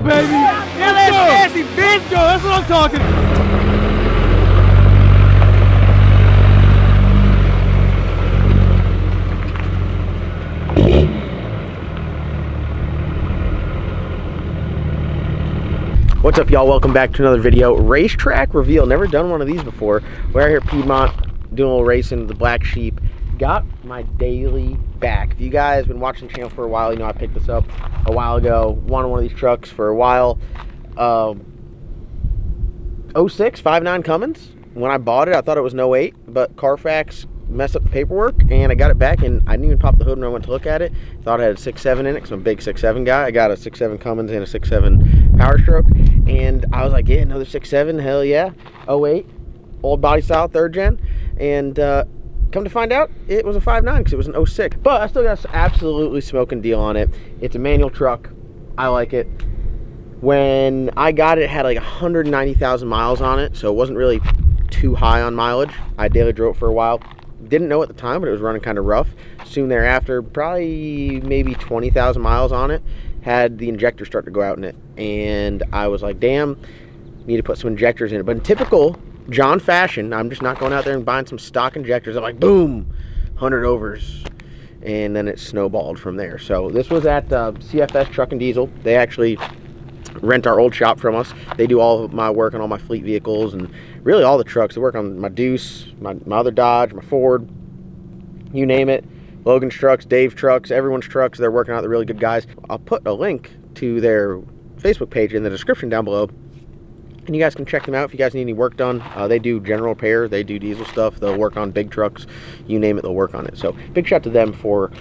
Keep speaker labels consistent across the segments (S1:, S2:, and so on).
S1: baby.
S2: Nasty bitch.
S1: Let's go. That's what I'm talking.
S3: What's up, y'all? Welcome back to another video. Racetrack reveal. Never done one of these before. We're out here at Piedmont doing a little racing with the Black Sheep. Got my daily back. If you guys have been watching the channel for a while, you know I picked this up a while ago. Wanted one of these trucks for a while. 06 5.9 Cummins. When I bought it, I thought it was an 08, but Carfax messed up the paperwork, and I got it back, and I didn't even pop the hood when I went to look at it. Thought it had a 6.7 in it, because I'm a big 6.7 guy. I got a 6.7 Cummins and a 6.7 Power Stroke, and I was like, yeah, another 6.7, hell yeah. 08, old body style, 3rd gen, and come to find out, it was a 5.9 because it was an 06. But I still got an absolutely smoking deal on it. It's a manual truck. I like it. When I got it, it had like 190,000 miles on it, so it wasn't really too high on mileage. I daily drove it for a while. Didn't know at the time, but it was running kind of rough. Soon thereafter, probably maybe 20,000 miles on it, had the injector start to go out in it. And I was like, damn, need to put some injectors in it. But in typical John fashion, I'm just not going out there and buying some stock injectors. I'm like, boom, 100 overs. And then it snowballed from there. So this was at CFS Truck and Diesel. They actually rent our old shop from us. They do all of my work on all my fleet vehicles and really all the trucks. They work on my Deuce, my other Dodge, my Ford, you name it. Logan's trucks, Dave's trucks, everyone's trucks. They're working out. They're really good guys. I'll put a link to their Facebook page in the description down below, and you guys can check them out if you guys need any work done. They do general repair. They do diesel stuff. They'll work on big trucks. You name it, they'll work on it. So big shout to them for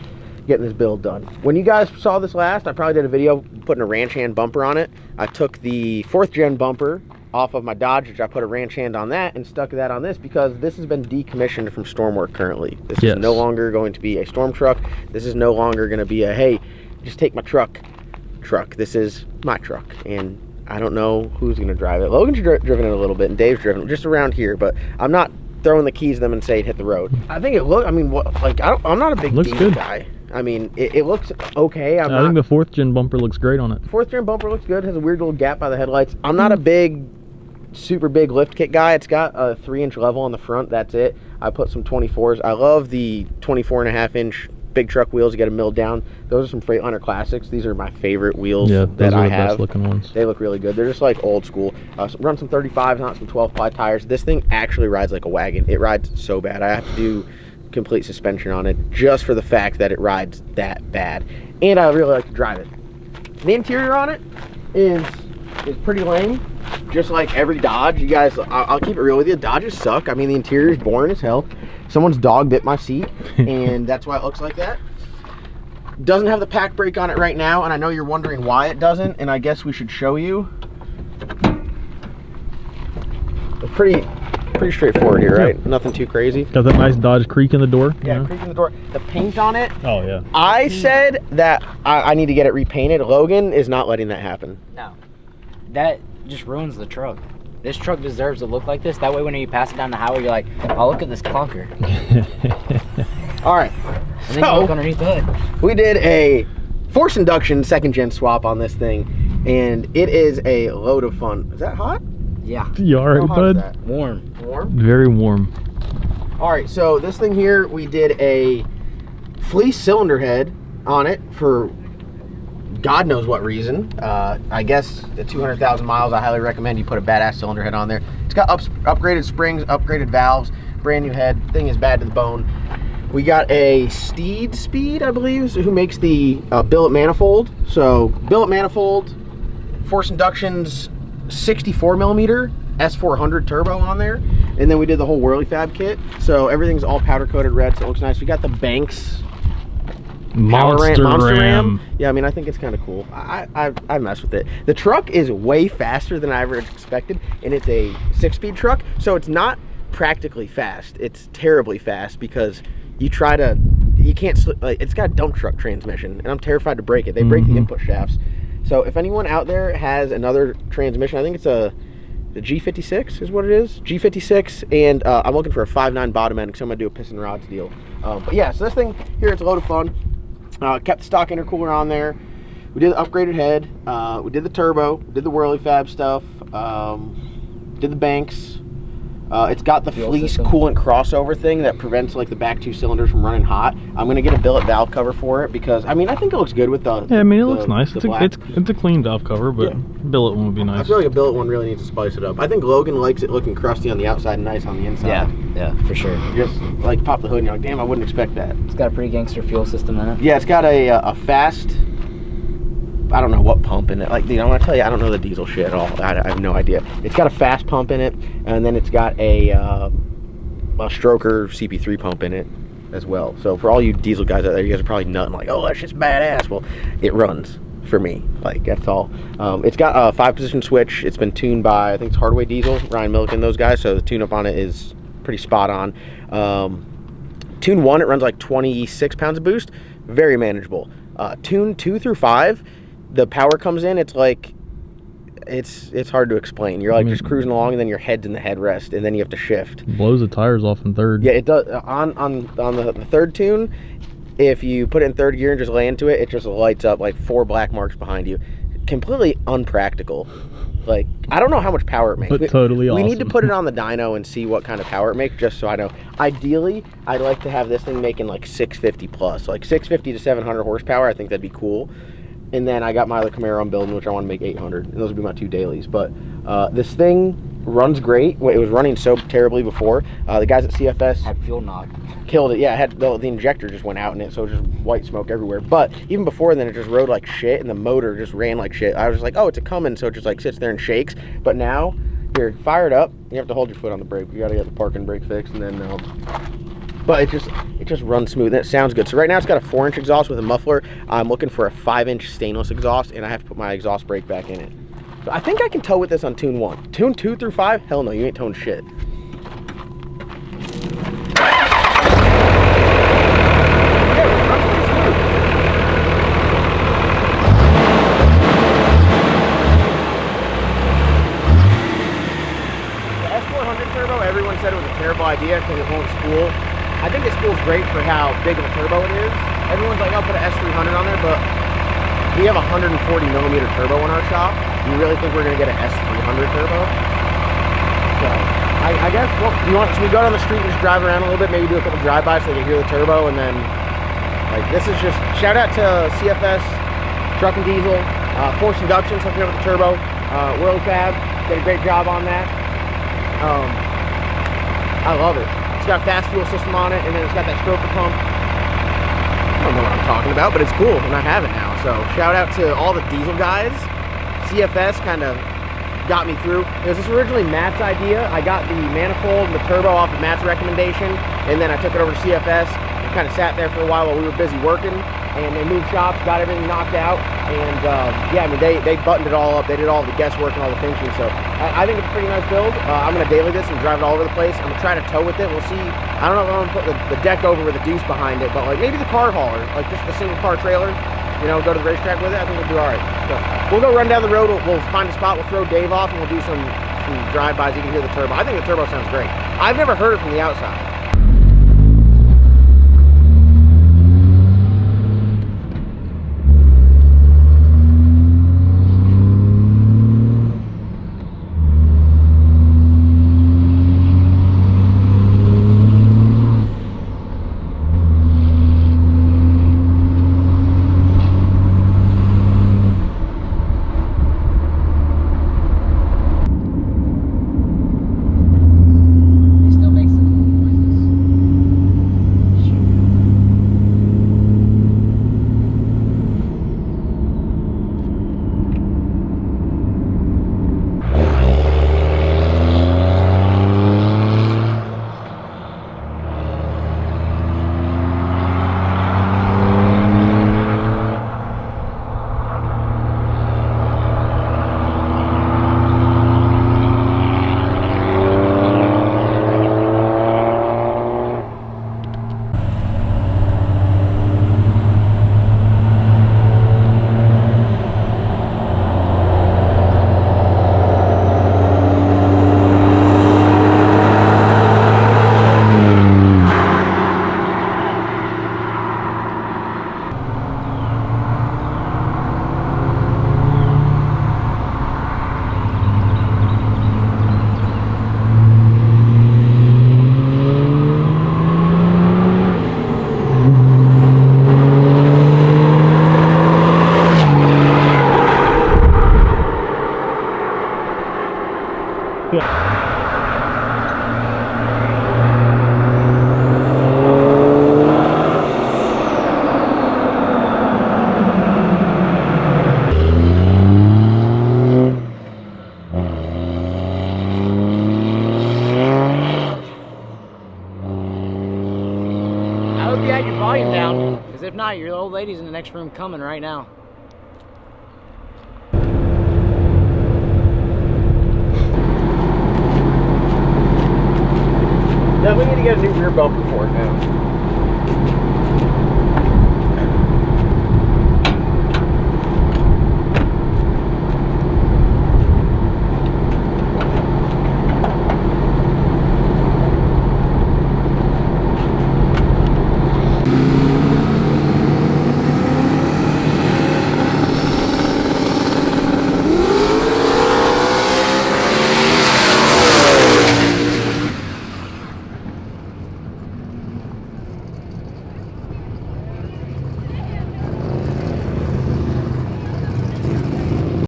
S3: getting this build done. When you guys saw this last, I probably did a video putting a ranch hand bumper on it. I took the 4th gen bumper off of my Dodge, which I put a ranch hand on that and stuck that on this because this has been decommissioned from storm work currently. This is no longer going to be a storm truck. This is no longer going to be a, hey, just take my truck. This is my truck, and I don't know who's going to drive it. Logan's driven it a little bit, and Dave's driven it just around here, but I'm not throwing the keys to them and saying hit the road. I think it looks, I mean, I'm not a big diesel guy. I mean, it looks okay. I think
S1: the 4th gen bumper looks great on it.
S3: 4th gen bumper looks good. Has a weird little gap by the headlights. I'm not a big, super big lift kit guy. It's got a 3-inch level on the front. That's it. I put some 24s. I love the 24.5-inch big truck wheels. You get them milled down. Those are some Freightliner Classics. These are my favorite wheels that I have. Best looking ones. They look really good. They're just like old school. Run some 35s, not some 12-ply tires. This thing actually rides like a wagon. It rides so bad. I have to do complete suspension on it just for the fact that it rides that bad, and I really like to drive it. The interior on it is pretty lame, just like every Dodge. You guys, I'll keep it real with you, Dodges suck. I mean, the interior is boring as hell. Someone's dog bit my seat and that's why it looks like that. Doesn't have the pack brake on it right now, and I know you're wondering why it doesn't, and I guess we should show you. It's pretty straightforward here, right? Yeah. Nothing too crazy.
S1: Got that nice Dodge creak in the door.
S3: Yeah, creak in the door. The paint on it.
S1: Oh yeah.
S3: I said that I need to get it repainted. Logan is not letting that happen.
S2: No, that just ruins the truck. This truck deserves to look like this. That way, when you pass it down the highway, you're like, "Oh, look at this clunker."
S3: All right.
S2: And then you look underneath the hood.
S3: We did a force induction 2nd gen swap on this thing, and it is a load of fun. Is that hot?
S2: Yeah.
S1: You alright, bud?
S2: Warm.
S3: Warm?
S1: Very warm.
S3: Alright, so this thing here, we did a fleece cylinder head on it for God knows what reason. I guess at 200,000 miles, I highly recommend you put a badass cylinder head on there. It's got upgraded springs, upgraded valves, brand new head. Thing is bad to the bone. We got a Speed, I believe, who makes the billet manifold. So billet manifold, force inductions, 64mm s400 turbo on there, and then we did the whole whirly fab kit, so everything's all powder coated red, so it looks nice. We got the Banks Monster Ram. Yeah, I mean, I think it's kind of cool. I mess with it. The truck is way faster than I ever expected, and it's a 6-speed truck, so it's not practically fast. It's terribly fast because you can't it's got a dump truck transmission, and I'm terrified to break it. They break the input shafts. So if anyone out there has another transmission, I think it's the G56 is what it is, G56, and I'm looking for a 5.9 bottom end because I'm gonna do a piston rods deal. But yeah, so this thing here, it's a load of fun. Kept the stock intercooler on there. We did the upgraded head. We did the turbo. Did the whirly fab stuff. Did the banks. It's got the
S2: Fuel
S3: fleece
S2: system.
S3: coolant crossover thing that prevents like the back 2 cylinders from running hot. I'm gonna get a billet valve cover for it because I mean I think it looks good with the.
S1: Yeah, I mean it
S3: the-
S1: looks nice.
S3: the
S1: It's a clean valve cover, but
S3: Yeah.
S1: billet one would be
S3: I
S1: nice.
S3: feel like a billet one really needs to spice it up. I think Logan likes it looking crusty on the outside and nice on the inside.
S2: Yeah, for sure.
S3: Just like pop the hood and you're like, damn, I wouldn't expect that.
S2: It's got a pretty gangster fuel system in it.
S3: Yeah, it's got a fast. I don't know what pump in it. Like, I'm gonna tell you, I don't know the diesel shit at all. I have no idea. It's got a fast pump in it, and then it's got a stroker CP3 pump in it as well. So for all you diesel guys out there, you guys are probably nutting like, oh, that shit's badass. Well, it runs for me. Like, that's all. It's got a 5-position switch. It's been tuned by, I think it's Hardway Diesel, Ryan Milliken, those guys. So the tune-up on it is pretty spot on. Tune 1, it runs like 26 pounds of boost. Very manageable. Tune 2 through 5, the power comes in, it's like it's hard to explain. You're like just cruising along and then your head's in the headrest and then you have to shift.
S1: Blows the tires off in third.
S3: Yeah, it does. On the third tune, if you put it in third gear and just lay into it, it just lights up like 4 black marks behind you. Completely unpractical. Like, I don't know how much power it makes.
S1: But totally
S3: we
S1: awesome.
S3: need to put it on the dyno and see what kind of power it makes, just so I know. Ideally, I'd like to have this thing making like 650 plus, like 650 to 700 horsepower. I think that'd be cool. And then I got my other Camaro I'm building, which I want to make 800, and those would be my 2 dailies. But this thing runs great. It was running so terribly before. The guys at CFS
S2: Had fuel knock.
S3: killed it. Yeah, it had the injector just went out in it, so it was just white smoke everywhere. But even before then, it just rode like shit, and the motor just ran like shit. I was just like, oh, it's a Cummins, so it just like sits there and shakes. But now, here, fire it up. You have to hold your foot on the brake. You got to get the parking brake fixed, and then. But it just runs smooth and it sounds good. So right now it's got a 4-inch exhaust with a muffler. I'm looking for a 5-inch stainless exhaust, and I have to put my exhaust brake back in it. So I think I can tow with this on tune 1. Tune 2 through 5? Hell no, you ain't towing shit. The S400 turbo, everyone said it was a terrible idea because it won't spool. I think it spools great for how big of a turbo it is. Everyone's like, I'll put an S300 on there, but we have a 140 millimeter turbo in our shop. Do you really think we're gonna get an S300 turbo? So, I guess, well, should we go down the street and just drive around a little bit, maybe do a couple drive-bys so they can hear the turbo, and then, like, this is just, shout out to CFS, Truck and Diesel, Force Inductions, hooking up with the turbo, World Fab, did a great job on that. I love it. It's got a fast fuel system on it, and then it's got that stroker pump. I don't know what I'm talking about, but it's cool, and I have it now. So shout out to all the diesel guys. CFS kind of got me through. This was originally Matt's idea. I got the manifold and the turbo off of Matt's recommendation, and then I took it over to CFS and kind of sat there for a while we were busy working, and they moved shops, got everything knocked out, and yeah, I mean, they buttoned it all up. They did all the guesswork and all the finishing, so I think it's a pretty nice build. I'm going to daily this and drive it all over the place. I'm going to try to tow with it. We'll see. I don't know if I'm going to put the deck over with a deuce behind it, but like maybe the car hauler, like just the single car trailer, you know, go to the racetrack with it. I think we'll do all right. So we'll go run down the road. We'll find a spot. We'll throw Dave off, and we'll do some drive-bys. You can hear the turbo. I think the turbo sounds great. I've never heard it from the outside.
S2: He still makes some cool noises. hope you had your volume down, because if not, your old lady's in the next room coming right now.
S3: Yeah, we need to get a new rear bumper for it now.